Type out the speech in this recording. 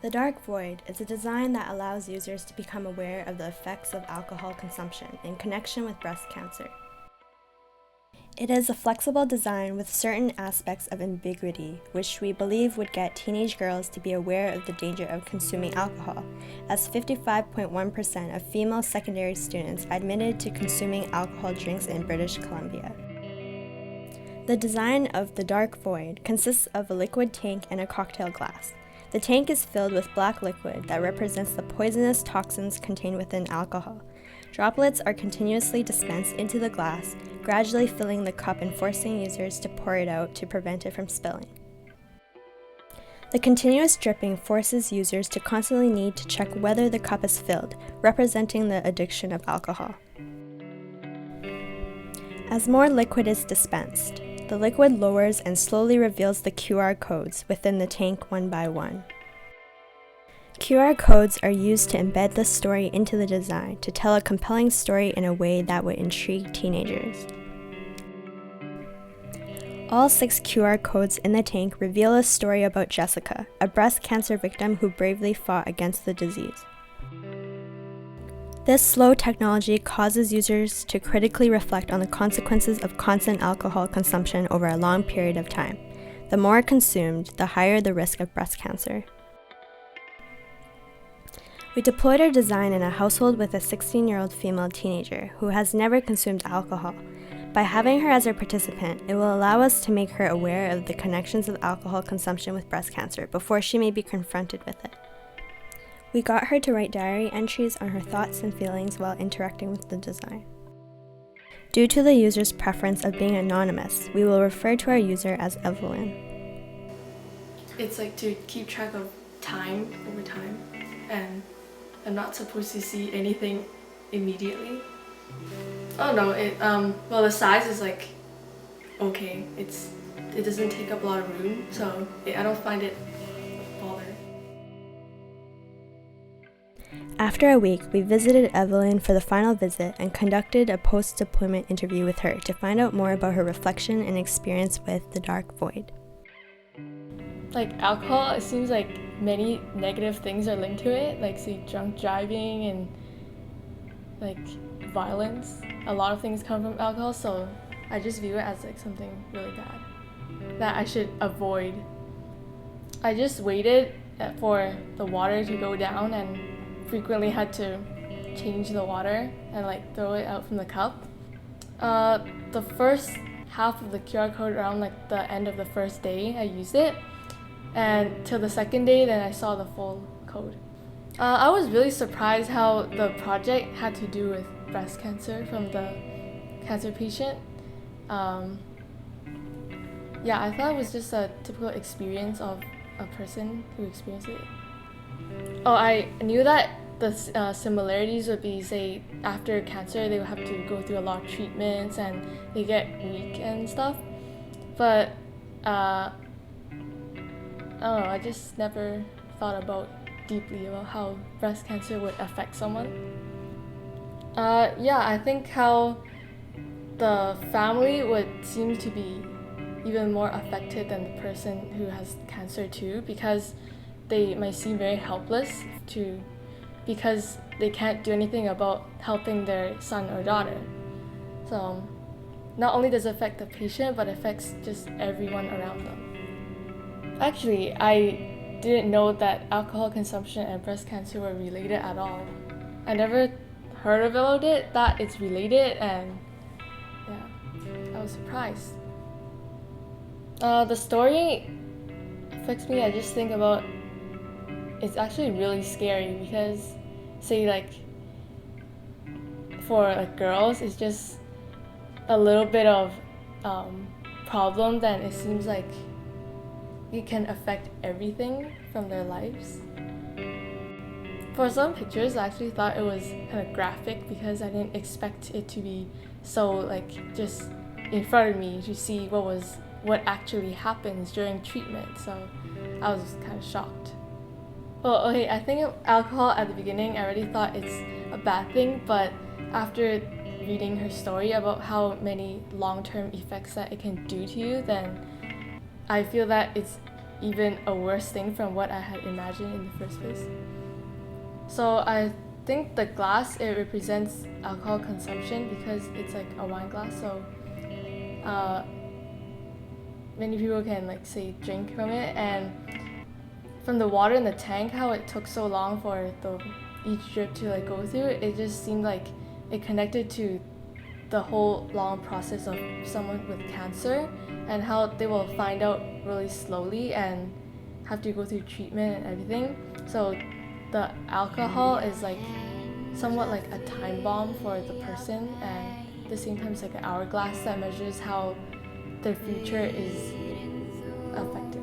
The dark void is a design that allows users to become aware of the effects of alcohol consumption in connection with breast cancer. It is a flexible design with certain aspects of ambiguity, which we believe would get teenage girls to be aware of the danger of consuming alcohol, as 55.1% of female secondary students admitted to consuming alcohol drinks in British Columbia. The design of the dark void consists of a liquid tank and a cocktail glass. The tank is filled with black liquid that represents the poisonous toxins contained within alcohol. Droplets are continuously dispensed into the glass, gradually filling the cup and forcing users to pour it out to prevent it from spilling. The continuous dripping forces users to constantly need to check whether the cup is filled, representing the addiction of alcohol. As more liquid is dispensed, the liquid lowers and slowly reveals the QR codes within the tank one by one. QR codes are used to embed the story into the design to tell a compelling story in a way that would intrigue teenagers. All 6 QR codes in the tank reveal a story about Jessica, a breast cancer victim who bravely fought against the disease. This slow technology causes users to critically reflect on the consequences of constant alcohol consumption over a long period of time. The more consumed, the higher the risk of breast cancer. We deployed our design in a household with a 16-year-old female teenager who has never consumed alcohol. By having her as our participant, it will allow us to make her aware of the connections of alcohol consumption with breast cancer before she may be confronted with it. We got her to write diary entries on her thoughts and feelings while interacting with the design. Due to the user's preference of being anonymous, we will refer to our user as Evelyn. It's like to keep track of time over time, and I'm not supposed to see anything immediately. Oh no, well, the size is like okay. It doesn't take up a lot of room, so I don't find it a bother. After a week, we visited Evelyn for the final visit and conducted a post-deployment interview with her to find out more about her reflection and experience with the dark void. Like alcohol, it seems like many negative things are linked to it, like say drunk driving and like violence. A lot of things come from alcohol, so I just view it as like something really bad that I should avoid. I just waited for the water to go down and frequently had to change the water and like throw it out from the cup. The first half of the QR code around like the end of the first day I used it, and till the second day then I saw the full code. I was really surprised how the project had to do with breast cancer from the cancer patient. Yeah, I thought it was just a typical experience of a person who experienced it. Oh, I knew that the similarities would be, say, after cancer, they would have to go through a lot of treatments and they get weak and stuff. But, I don't know, I just never thought deeply about how breast cancer would affect someone. Yeah, I think how the family would seem to be even more affected than the person who has cancer too, because they might seem very helpless because they can't do anything about helping their son or daughter. So not only does it affect the patient, but it affects just everyone around them. Actually, I didn't know that alcohol consumption and breast cancer were related at all. I never heard about it, that it's related, and yeah, I was surprised. The story affects me. I just think about it's actually really scary because, say, like for like girls, it's just a little bit of problem. Then it seems like it can affect everything from their lives. For some pictures, I actually thought it was kind of graphic because I didn't expect it to be so like just in front of me to see what actually happens during treatment. So I was kind of shocked. Well, okay, I think alcohol at the beginning, I already thought it's a bad thing, but after reading her story about how many long-term effects that it can do to you, then I feel that it's even a worse thing from what I had imagined in the first place. So I think the glass, it represents alcohol consumption because it's like a wine glass, so many people can like say drink from it. And from the water in the tank, how it took so long for each drip to like go through, it just seemed like it connected to the whole long process of someone with cancer, and how they will find out really slowly and have to go through treatment and everything. So the alcohol is like somewhat like a time bomb for the person, and at the same time it's like an hourglass that measures how their future is affected.